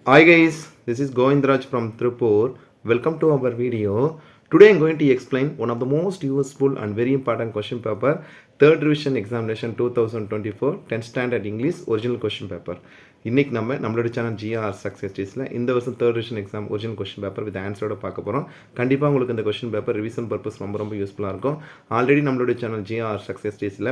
Hi guys, this is Govindraj from Tripur. Welcome to our video. Today I am going to explain one of the most useful and very important question paper, third revision examination 2024, 10th standard English original question paper. இன்றைக்கி நம்மளோட channel GR success டீஸில் இந்த வருஷம் third revision exam original question paper with ஆன்சரோட பார்க்க போகிறோம். கண்டிப்பாக உங்களுக்கு இந்த கொஸ்டின் பேப்பர் ரிவிஷன் பர்பஸ் ரொம்ப யூஸ்ஃபுல்லாக இருக்கும். ஆல்ரெடி நம்மளோட சேனல் ஜிஆர் சக்ஸஸ் டீஸில்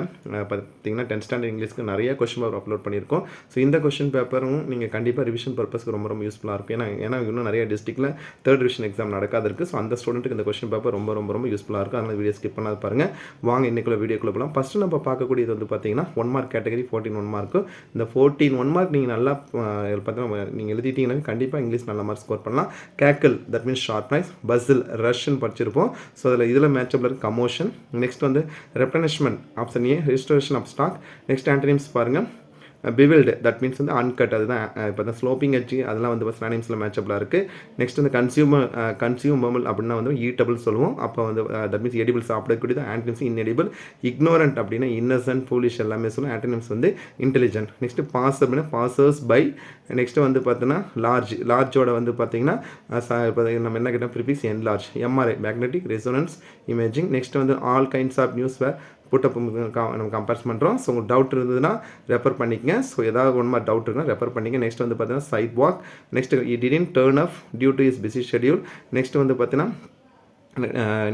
பார்த்தீங்கன்னா 10th ஸ்டாண்டர்ட் இங்கிலீஷ்க்கு நிறைய கொஸ்டின் பேப்பர் அப்லோட் பண்ணியிருக்கோம். ஸோ இந்த கொஸ்டின் பேப்பரும் நீங்கள் கண்டிப்பாக ரிவிஷன் பர்பஸ்க்கு ரொம்ப யூஸ்ஃபுல்லாக இருக்கும். ஏன்னா இன்னும் நிறைய டிஸ்ட்ரிக்டில் தேர்ட் ரிவிஷன் எக்ஸாம் நடக்காது இருக்குது. ஸோ அந்த ஸ்டூடெண்ட்டுக்கு இந்த கொஸ்டின் பேப்பர் ரொம்ப யூஸ்ஃபுல்லாக இருக்கும். அதனால் வீடியோ ஸ்கிப் பண்ணாது பாருங்கள். வாங்க இன்றைக்குள்ள வீடியோக்குள்ளே போகலாம். ஃபஸ்ட்டு நம்ம பார்க்கக்கூடியது வந்து பார்த்தீங்கன்னா 1 மார்க் கேட்டகரி 14 1 மார்க்கு. இந்த 14 1 மார்க் நீங்கள் நல்லா பார்த்தீங்கன்னா நீங்கள் எழுதிட்டீங்கன்னா கண்டிப்பாக இங்கிலீஷ் நல்ல மார்க் ஸ்கோர் பண்ணலாம். கேக்கிள் தட் மீன்ஸ் ஷார்ப்னஸ், பஸ்ஸில் ரஷ்ன்னு படிச்சிருப்போம். ஸோ இதில் மேட்சப்பில் இருக்குது கமோஷன். நெக்ஸ்ட் வந்து replenishment option A, registration of stock. Next antonyms பாருங்கள். பிவில்டு தட் மீன்ஸ் வந்து அன்கட், அதுதான் இப்போ தான் ஸ்லோப்பிங் எட்ஜ், அதெல்லாம் வந்து ஸ்லானிம்ஸில் மேட்சப்பில் இருக்குது. நெக்ஸ்ட் வந்து கன்சியூமபிள் அப்படின்னா வந்து ஈட்டபிள் சொல்லுவோம். அப்போ வந்து தட் மீன்ஸ் எடிபிள் சாப்பிடக்கூடியது. Antonyms inedible. இக்னோரண்ட் அப்படின்னா இன்னசென்ட், ஃபூலிஷ் எல்லாமே சொல்லுவோம். ஆன்டனிம்ஸ் வந்து இன்டெலிஜென்ட். நெக்ஸ்ட் பாஸ் அப்படின்னா பாசர்ஸ் பை. நெக்ஸ்ட் வந்து பார்த்தீங்கன்னா லார்ஜோட வந்து பார்த்தீங்கன்னா நம்ம என்ன கேட்டால் prefix enlarge. MRI magnetic resonance imaging. Next வந்து all kinds of news were put up compares பண்ணுறோம். ஸோ உங்களுக்கு டவுட் இருந்ததுன்னா ரெஃபர் பண்ணிக்கங்க. ஸோ ஏதாவது ஒன்று மாதிரி டவுட் இருக்குன்னா ரெஃபர் பண்ணிங்க. நெக்ஸ்ட் வந்து பார்த்தீங்கன்னா side walk. Next didn't turn off due to his busy schedule. Next வந்து பார்த்தீங்கன்னா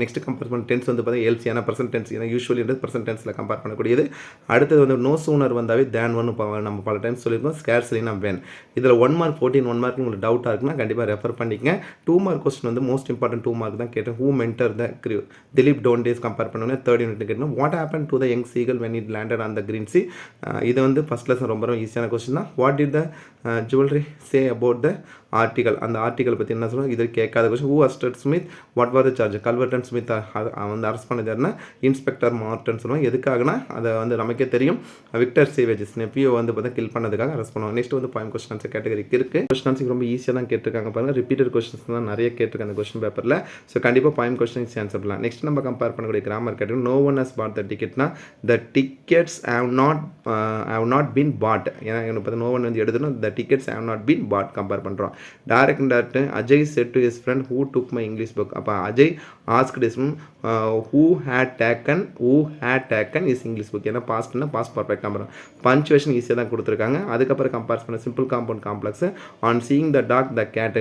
நெக்ஸ்ட் கம்பேர் பண்ண டென்ஸ் வந்து பார்த்தீங்கன்னா எல்சி, ஏன்னா பர்சன்ட் டென்ஸ், ஏன்னா யூஸ்வலி வந்து பர்சன்ட் டென்ஸில் கம்பேர் பண்ணக்கூடியது. அடுத்தது வந்து நோ சூனர் வந்தாவே தேன் ஒன்று நம்ம பல டைம்ஸ் சொல்லியிருக்கோம். ஸ்கேர்ஸ்லினா வென். இதில் 1 மார்க் 14 1 மார்க் உங்களுக்கு டவுட்டாக இருக்குன்னா கண்டிப்பாக ரெஃபர் பண்ணிக்கங்க. 2 மார்க் கொஸ்டின் வந்து மோஸ்ட் இம்பார்ட்டன்ட் 2 மார்க் தான் கேட்டேன். Who mentor the crew, Dilip டோன்டேஸ் கம்பேர் பண்ணுவோம். தேர்ட் யூனிட் கேட்டோம். What happen to the young seagull when it landed on the green sea. இது வந்து ஃபஸ்ட் லெசன் ரொம்ப ஈஸியான கொஸ்டின் தான். What did the jewellery say about the article, அந்த article பற்றி என்ன சொல்லுவோம், இது கேட்காத question. Who assisted Smith, what were the charge, Culverton Smith வந்து அரெஸ்ட் பண்ணதுன்னா இன்ஸ்பெக்டர் மார்டன் சொல்லுவாங்க. எதுக்காகனா அதை வந்து நமக்கே தெரியும், விக்டர் சேவேஜஸ் நெப்பியோ வந்து பார்த்தா கில் பண்ணதுக்காக அரெஸ்ட் பண்ணுவாங்க. நெக்ஸ்ட் வந்து பாயிண்ட் கொஸ்டின் ஆன்சர் கேட்டகரிக்கு இருக்குது. கொஸ்டின் ஆன்சர் ரொம்ப ஈஸியாக தான் கேட்டிருக்காங்க பாருங்கள். ரிப்பீட்டட் கொஸ்டின்ஸ் தான் நிறைய கேட்டிருக்காங்க அந்த கொஸ்டின் பேப்பரில். ஸோ கண்டிப்பாக பாயிண்ட் கொஸ்டின்ஸ் ஆன்சர் பண்ணலாம். நெக்ஸ்ட் நம்ம கம்பேர் பண்ணக்கூடிய grammar category. No one has bought the டிக்கெட்னா the tickets have not been bought. ஏன்னா பார்த்தா நோ ஒன் வந்து எடுத்துனா த டிக்கெட்ஸ் ஹவ் நாட் பீன் பாட் கம்பேர் பண்ணுறோம். Direct Ajay said to his friend who took my English book. அப்போ Ajay asked his who had taken his English book. ஏன்னா பாஸ்ட்னா பாஸ்ட் பர்ஃபெக்ட் நம்பர். பஞ்சுவேஷன் ஈஸியாக தான் கொடுத்துருக்காங்க. அதுக்கப்புறம் கம்பேர் பண்ண simple compound complex. On seeing the dog the cat,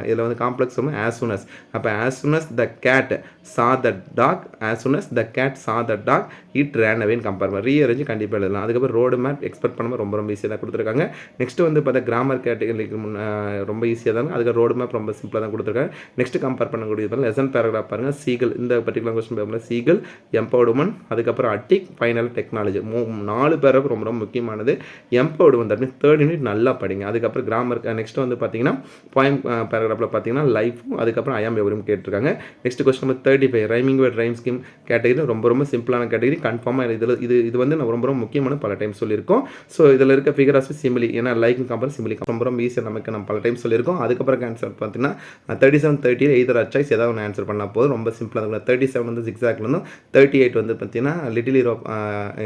இதில் வந்து காம்ப்ளெக்ஸ் வந்து ஆஸ் சூன் அஸ். அப்போ as soon as the cat saw the dog, as soon as the cat saw the dog it ran அவேன்னு compare பண்ண rearrange கண்டிப்பாக எழுதலாம். அதுக்கப்புறம் road map expect பண்ணாமல் ரொம்ப ஈஸியாக தான் கொடுத்துருக்காங்க. நெக்ஸ்ட் வந்து பார்த்தா கிராமர் கேட்டகரிக்கு ரொம்ப ஈஸியாக தான். அதுக்கு ரோடு மேப் ரொம்ப சிம்பிளாக தான் கொடுத்துருக்காங்க. நெக்ஸ்ட் கம்பேர் பண்ணக்கூடியது லெசன் பேராகிராஃப் பாருங்கள். சீகல், இந்த பர்டிகுலர் கொஸ்டின் பேப்பரில் சீகல், எம்பவர்மெண்ட், அதுக்கப்புறம் அட்டிக், ஃபைனல் டெக்னாலஜி. 4 பேராகிராஃப் ரொம்ப முக்கியமானது. Empowerment that means third unit நல்லா படிங்க. அதுக்கப்புறம் கிராமர். நெக்ஸ்ட் வந்து பார்த்தீங்கன்னா பாயிண்ட் பேராகிராஃபில் பார்த்தீங்கன்னா லைஃபும் அதுக்கப்புறம் ஐஎம் எவரும் கேட்டிருக்காங்க. Next question number 35 rhyming word rhyme scheme category. ரொம்ப சிம்பிளான கேட்டகரி. கன்ஃபார்மாக இது வந்து நம்ம ரொம்ப முக்கியமான பல டைம் சொல்லியிருக்கோம். ஸோ இதில் இருக்க ஃபிகர் ஆஃப் சிமிலி, ஏன்னா லைக் கம்பேர் சிமிலி ரொம்ப ஈஸியாக நமக்கு நம்ம பல டைம் சொல்லியிருக்கோம். அதுக்கப்புறம் ஆன்சர் பார்த்தீங்கன்னா 37 30 எய்தர் அச்சாய்ஸ் ஏதாவது ஒன்று ஆன்சர் பண்ணால் போதும். ரொம்ப சிம்பிளாக இருக்கும். 37 வந்து ஜிக்ஸாக்ல இருந்தும் 38 வந்து பார்த்தீங்கன்னா லிட்டில் யூரோப்,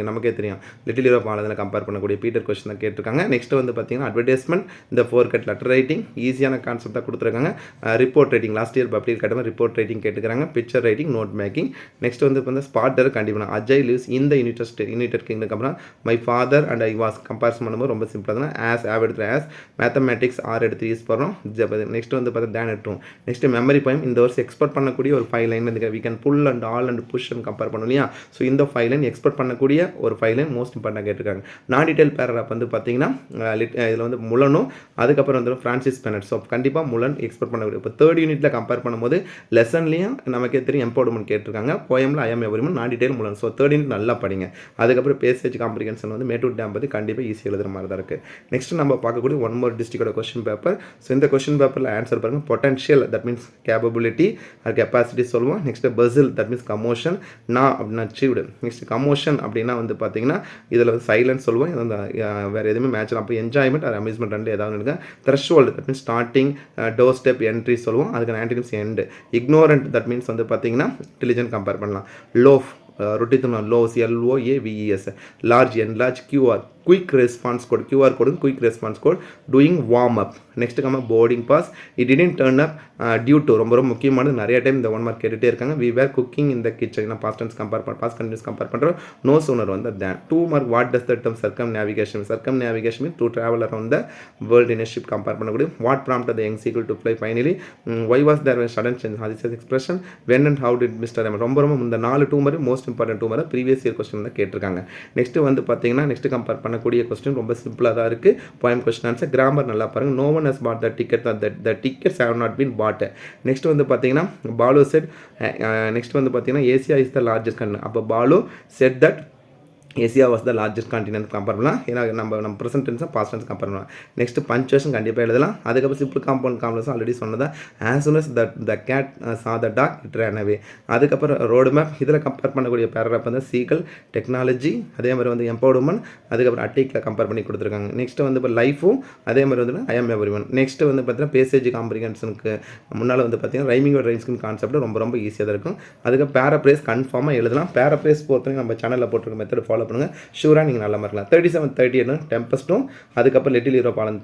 நமக்கே தெரியும் லிட்டில் யூரோப் ஆனதில் கம்பேர் பண்ணக்கூடிய பீட்டர் கொஸ்டின் தான் கேட்டிருக்காங்க. நெக்ஸ்ட் வந்து பார்த்தீங்கன்னா அட்வர்டைஸ்மெண்ட், இந்த 4 கட் லெட்டர் ரைட்டிங் ஈஸியான கான்செப்ட் தான் கொடுத்துருக்காங்க. Report writing last year public கேட்டமாக ரிப்போர்ட் ரைட்டிங் கேட்டுக்கிறாங்க. Picture writing, note making. Next வந்து பார்த்தீங்கன்னா ஸ்பாட்டர் கண்டிப்பாக அஜய் லிவ்ஸ் இந்த யுனைடெட் கிங்டம். அப்புறம் my father and I was comparison பண்ணும்போது ரொம்ப சிம்பிளாக தான். ஆஸ் ஆவ் எடுத்து ஆஸ், மேத்தமேட்டிக்ஸ் ஆர் எடுத்து யூஸ் பண்ணுறோம். நெக்ஸ்ட் வந்து பார்த்தா தேன் எடுத்துரும். நெக்ஸ்ட் மெமரி பாயிண்ட், இந்த வருஷம் எக்ஸ்பெக்ட் பண்ணக்கூடிய ஒரு 5 லைன் வந்து we can pull and all and push and compare பண்ணணும் இல்லையா. ஸோ இந்த 5 லைன் எக்ஸ்பெக்ட் பண்ணக்கூடிய ஒரு 5 லைன் மோஸ்ட் இம்பார்ட்டாக கேட்டிருக்காங்க. நான் டீடைல் பேராகிராஃப் வந்து பார்த்தீங்கன்னா இதில் வந்து முலனும் அதுக்கப்புறம் வந்து ஃப்ரான்சிஸ் பெனட். ஸோ கண்டிப்பாக முலன் எக்ஸ்பெக்ட் பண்ணக்கூடிய. இப்போ தேர்ட் யூனிட்டில் கம்பேர் பண்ணும்போது லெசன்லையும் நமக்கே தெரியும் எம்பவர்மெண்ட் கேட்டிருக்காங்க. போயமில் ஐஎம் எவரிமன், நான் டீடைல் முலன். ஸோ தேர்ட் யூனிட் நல்லா படிங்க. அதுக்கப்புறம் பேசேஜ் காம்ப்ரிகன்ஷன் வந்து மேட்டூர் டேம் பற்றி கண்டிப்பாக ஈஸியாக எழுதுற மாதிரி தான் இருக்குது. நெக்ஸ்ட் நம்ம பார்க்கக்கூடிய 1 மோர் டிஸ்ட்ரிக்டோட கொஸ்டின் பேப்பர். ஸோ இந்த கொஸ்டின் பேப்பரில் ஆன்சர் பாருங்கள். பொட்டன்ஷியல் தட் மீன்ஸ் கேப்பபிலிட்டி அது கெப்பாசிட்டி சொல்லுவோம். Next puzzle that means commotion, நான் அப்படின்னா அச்சீவ்டு. நெக்ஸ்ட் கமோஷன் அப்படின்னா வந்து பார்த்தீங்கன்னா இதில் வந்து சைலன்ஸ் சொல்லுவோம். இது வந்து வேறு எதுவுமே மேட்ச். அப்போ என்ஜாய்மெண்ட் அது அம்யூஸ்மெண்ட் ரெண்டு ஏதாவது இருக்கு. Threshold that means starting, door step, entry சொல்லுவோம். அதுக்கு antonyms end. Ignorant that means வந்து பார்த்தீங்கன்னா இன்டெலிஜென்ட் கம்பேர் பண்ணலாம். லோஃப் ரொட்டித்தனம் loaves, LOAVES. Large, enlarge, QR quick response code, QR code quick response code, doing warm up. Next கம்ம boarding pass, it didn't turn up due to, ரொம்ப ரொம்ப முக்கியமானது, நிறைய time இந்த 1 மார்க் கேட்டுகிட்டே இருக்காங்க. We were cooking in the kitchen, past tense compare பண்ண, past continuous compare பண்ணுறோம். நோ சூனர் வந்து then. 2 mark, what does the term circumnavigation, circumnavigation mean to travel around the world in ship compare பண்ணக்கூடிய. What prompt the young seagull to fly finally, why was there sudden change, அதிஸ் expression, when and how did mister M. ரொம்ப ரொம்ப இந்த 4 2 mark most important 2 mark previous year question தான் கேட்டிருக்காங்க. Next வந்து பார்த்தீங்கன்னா next compare பண்ணக்கூடிய கொஸ்டின் ரொம்ப சிம்பிளாக தான் இருக்குது. போயம் கொஸ்டின் ஆன்சர், கிராமர் நல்லா பாருங்க. No one has bought the ticket, the tickets have not been bought. Next வந்து பார்த்தீங்கன்னா பாலு செட், நெக்ஸ்ட் வந்து பார்த்தீங்கன்னா Asia is the largest country. அப்போ Balu said that Asia was the largest continent compare பண்ணலாம். ஏன்னா நம்ம ப்ரெசென்ட் டென்ஸாக பாஸ்ட் டென்ஸ் கம்பேர் பண்ணலாம். நெக்ஸ்ட் பஞ்சுவேஷன் கண்டிப்பாக எழுதலாம். அதுக்கப்புறம் சிம்பிள் காம்பவுண்ட் காம்ப்ளெக்ஸ் ஆல்ரெடி சொன்னதா, as soon as the cat saw the dog it ran away. அதுக்கப்புறம் ரோடு மேப், இதில் கம்பேர் பண்ணக்கூடிய பேராகிராஃப் வந்து சீக்கல், டெக்னாலஜி, அதே மாதிரி வந்து எம்பவர்மெண்ட், அதுக்கப்புறம் அட்டிக்கில் கம்பேர் பண்ணி கொடுத்துருக்காங்க. நெக்ஸ்ட் வந்து இப்போ லைஃபும் அதே மாதிரி வந்து I am every one. Next வந்து பார்த்தீங்கன்னா பேசேஜ் காம்ப்ரிகன்ஷனுக்கு முன்னால் வந்து பார்த்தீங்கன்னா ரைமிங் ரைம்ஸ்கின் கான்செப்ட் ரொம்ப ரொம்ப ஈஸியாக தான் இருக்கும். அதுக்கு பேராப்ரேஸ் கன்ஃபார்மாக எழுதலாம். பேராப்ரேஸ் பொறுத்தவரைக்கும் நம்ம சேனலில் போட்டிருக்க மெத்தட் ஃபாலோ பண்ணுங்கள், ஷூராக நீங்கள் நல்லா இருக்கலாம். 37 38 டெம்பஸ்ட்டும், அதுக்கப்புறம் லிட்டில் ஹீரோ பாலம்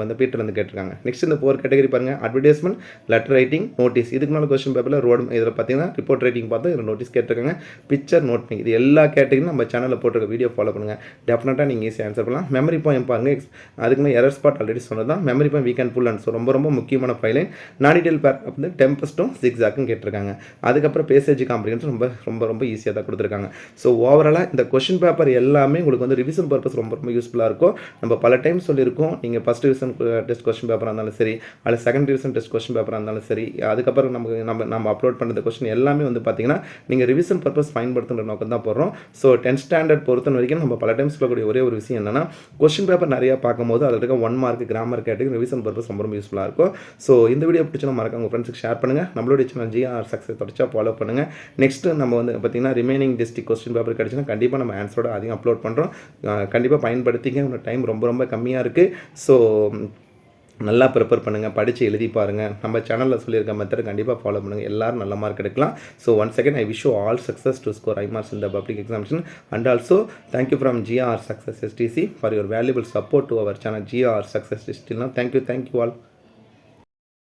வந்து பீட்டர் வந்து கேட்டிருக்காங்க. நெக்ஸ்ட் இந்த 4 கேட்டகரி பாருங்கள், அட்வர்டைஸ்மெண்ட், லெட்டர் ரைட்டிங், நோட்டீஸ். இதுக்கு மேலே கொஸ்டின் பேப்பரில் ரோடு, இதில் பார்த்தீங்கன்னா ரிப்போர்ட் ரைட்டிங் பார்த்தோம், இதில் நோட்டீஸ் கேட்டிருக்காங்க, பிக்சர் நோட் பண்ணி. இது எல்லா கேட்டகரியும் நம்ம சேனலில் போட்டிருக்க வீடியோ ஃபாலோ பண்ணுங்கள், டெஃபினட்டாக நீங்கள் ஈஸியாக ஆன்சர் பண்ணலாம். மெமரி பாயிண்ட் பாருங்கள், அதுக்குமே எரர் ஸ்பாட் ஆல்ரெடி சொன்னது தான். Memory point we can pull and so ரொம்ப ரொம்ப முக்கியமான ஃபைலைன். நானிடல் பேர் வந்து டெம்பஸ்ட்டும் ஜிக்ஸாக்கும் கேட்டிருக்காங்க. அதுக்கப்புறம் பேசேஜ் காம்ப்ரிகன்ஷன் ரொம்ப ரொம்ப ரொம்ப ஈஸியாக தான் கொடுத்துருக்காங்க. ஸோ ஓவராலாக இந்த கொஸ்டின் பேப்பர் எல்லாமே உங்களுக்கு வந்து ரிவிஷன் பர்பஸ் ரொம்ப ரொம்ப யூஸ்ஃபுல்லாக இருக்கும். நம்ம பல டைம் சொல்லியிருக்கோம், நீங்கள் ஃபஸ்ட் டிவிஷன் டெஸ்ட் கொஸ்டின் பேப்பராக இருந்தாலும் சரி, அல்ல செகண்ட் டிவிஷன் டெஸ்ட் கொஸ்டின் பேப்பராக இருந்தாலும் சரி, அதுக்கப்புறம் நம்ம அப்லோட் பண்ணுற கொஸ்டின் எல்லாமே வந்து பார்த்தீங்கன்னா நீங்கள் ரிவிஷன் பர்பஸ் பயன்படுத்துகிற நோக்கம் தான் போடுறோம். ஸோ 10th ஸ்டாண்டர்ட் பொறுத்த வரைக்கும் நம்ம பல டைம் சொல்லக்கூடிய ஒரே ஒரு விஷயம் என்னன்னா, கொஸ்டின் பேப்பர் நிறையா பார்க்கும்போது அதில் இருக்க 1 mark grammar category revision purpose ரொம்ப ரொம்ப யூஸ்ஃபுல்லாக இருக்கும். ஸோ இந்த வீடியோ பிடிச்சா மறக்காம உங்கள் ஃப்ரெண்ட்ஸுக்கு ஷேர் பண்ணுங்கள். நம்மளுடைய சேனல் GR சக்ஸஸ் தொடச்சா ஃபாலோ பண்ணுங்கள். நெக்ஸ்ட் நம்ம வந்து பார்த்தீங்கன்னா ரிமைனிங் டிஸ்ட்ரிக்ட் கொஸ்டின் பேப்பர் கிடச்சுன்னா கண்டிப்பாக நம்ம ஆன்சரோட அதிகம் அப்லோட் பண்ணுறோம். கண்டிப்பாக பயன்படுத்திங்க. உங்கள் டைம் ரொம்ப ரொம்ப கம்மியாக இருக்குது. ஸோ நல்லா ப்ரிப்பேர் பண்ணுங்கள், படித்து எழுதி பாருங்கள். நம்ம சேனலில் சொல்லியிருக்க மெத்தட் கண்டிப்பாக ஃபாலோ பண்ணுங்கள், எல்லோரும் நல்ல மார்க் எடுக்கலாம். So once again I wish you all success to score high marks in the public examination, and also thank you from GR Success STC for your valuable support to our channel GR Success. Till now, thank you all.